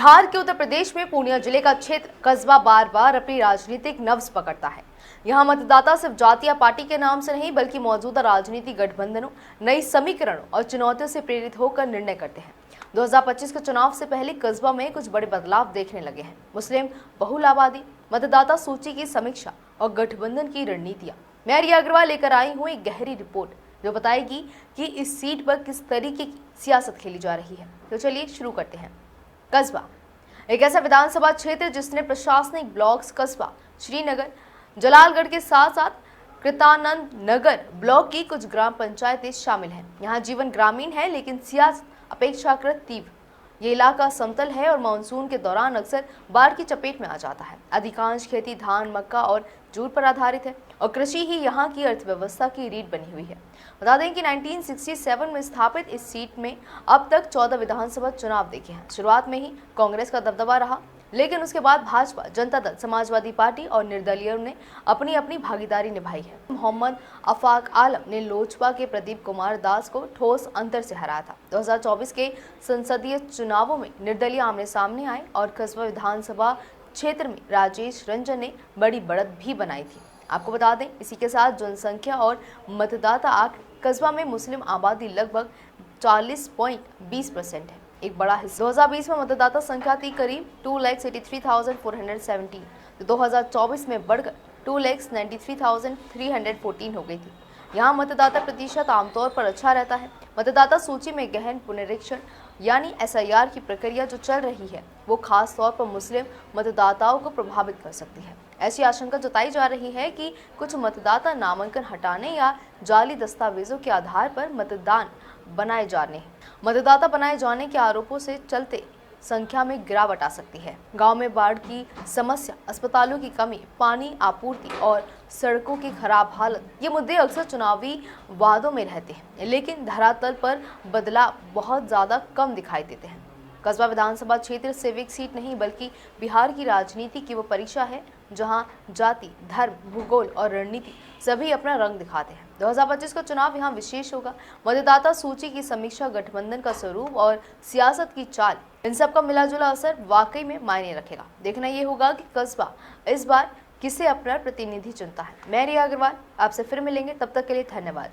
बिहार के उत्तर प्रदेश में पूर्णिया जिले का क्षेत्र कस्बा बार बार अपनी राजनीतिक नब्ज पकड़ता है। यहाँ मतदाता सिर्फ जाति या पार्टी के नाम से नहीं बल्कि मौजूदा राजनीतिक गठबंधनों, नई समीकरणों और चुनौतियों से प्रेरित होकर निर्णय करते हैं। 2025 के चुनाव से पहले कस्बा में कुछ बड़े बदलाव देखने लगे हैं। मुस्लिम बहुल आबादी, मतदाता सूची की समीक्षा और गठबंधन की रणनीतियां। मैं रिया अग्रवाल लेकर आई हूँ एक गहरी रिपोर्ट जो बताएगी कि इस सीट पर किस तरीके की सियासत खेली जा रही है। तो चलिए शुरू करते हैं। कस्बा एक ऐसा विधानसभा क्षेत्र जिसने प्रशासनिक ब्लॉक्स कस्बा, श्रीनगर, जलालगढ़ के साथ साथ कृतानंद नगर ब्लॉक की कुछ ग्राम पंचायतें शामिल हैं। यहाँ जीवन ग्रामीण है लेकिन सियासत अपेक्षाकृत तीव्र। ये इलाका समतल है और मानसून के दौरान अक्सर बाढ़ की चपेट में आ जाता है। अधिकांश खेती धान, मक्का और जूट पर आधारित है और कृषि ही यहाँ की अर्थव्यवस्था की रीढ़ बनी हुई है। बता दें कि 1967 में स्थापित इस सीट में अब तक 14 विधानसभा चुनाव देखे हैं। शुरुआत में ही कांग्रेस का दबदबा रहा, लेकिन उसके बाद भाजपा, जनता दल, समाजवादी पार्टी और निर्दलीयों ने अपनी अपनी भागीदारी निभाई है। मोहम्मद आफाक आलम ने लोजपा के प्रदीप कुमार दास को ठोस अंतर से हराया था। 2024 के संसदीय चुनावों में निर्दलीय आमने सामने आए और कस्बा विधानसभा क्षेत्र में राजेश रंजन ने बड़ी बढ़त भी बनाई थी। आपको बता दें, इसी के साथ जनसंख्या और मतदाता आंकड़े कस्बा में मुस्लिम आबादी लगभग 40.20% है। एक बड़ा हिस्सा 2020 में मतदाता संख्या थी करीब 2,83,417, तो 2024 में बढ़कर 2,93,314 हो गई थी। यहाँ मतदाता प्रतिशत आमतौर पर अच्छा रहता है। मतदाता सूची में गहन पुनरीक्षण यानी SIR की प्रक्रिया जो चल रही है वो खास तौर पर मुस्लिम मतदाताओं को प्रभावित कर सकती है। ऐसी आशंका जताई जा रही है कि कुछ मतदाता नामांकन हटाने या जाली दस्तावेजों के आधार पर मतदाता बनाए जाने के आरोपों से चलते संख्या में गिरावट आ सकती है। गांव में बाढ़ की समस्या, अस्पतालों की कमी, पानी आपूर्ति और सड़कों की खराब हालत, ये मुद्दे अक्सर चुनावी वादों में रहते हैं, लेकिन धरातल पर बदलाव बहुत ज़्यादा कम दिखाई देते हैं। कस्बा विधानसभा क्षेत्र सिविक सीट नहीं बल्कि बिहार की राजनीति की वो परीक्षा है जहां जाति, धर्म, भूगोल और रणनीति सभी अपना रंग दिखाते हैं। 2025 का चुनाव यहाँ विशेष होगा। मतदाता सूची की समीक्षा, गठबंधन का स्वरूप और सियासत की चाल, इन सब का मिलाजुला असर वाकई में मायने रखेगा। देखना ये होगा कि कस्बा इस बार किसे अपना प्रतिनिधि चुनता है। मैं रिया अग्रवाल आपसे फिर मिलेंगे, तब तक के लिए धन्यवाद।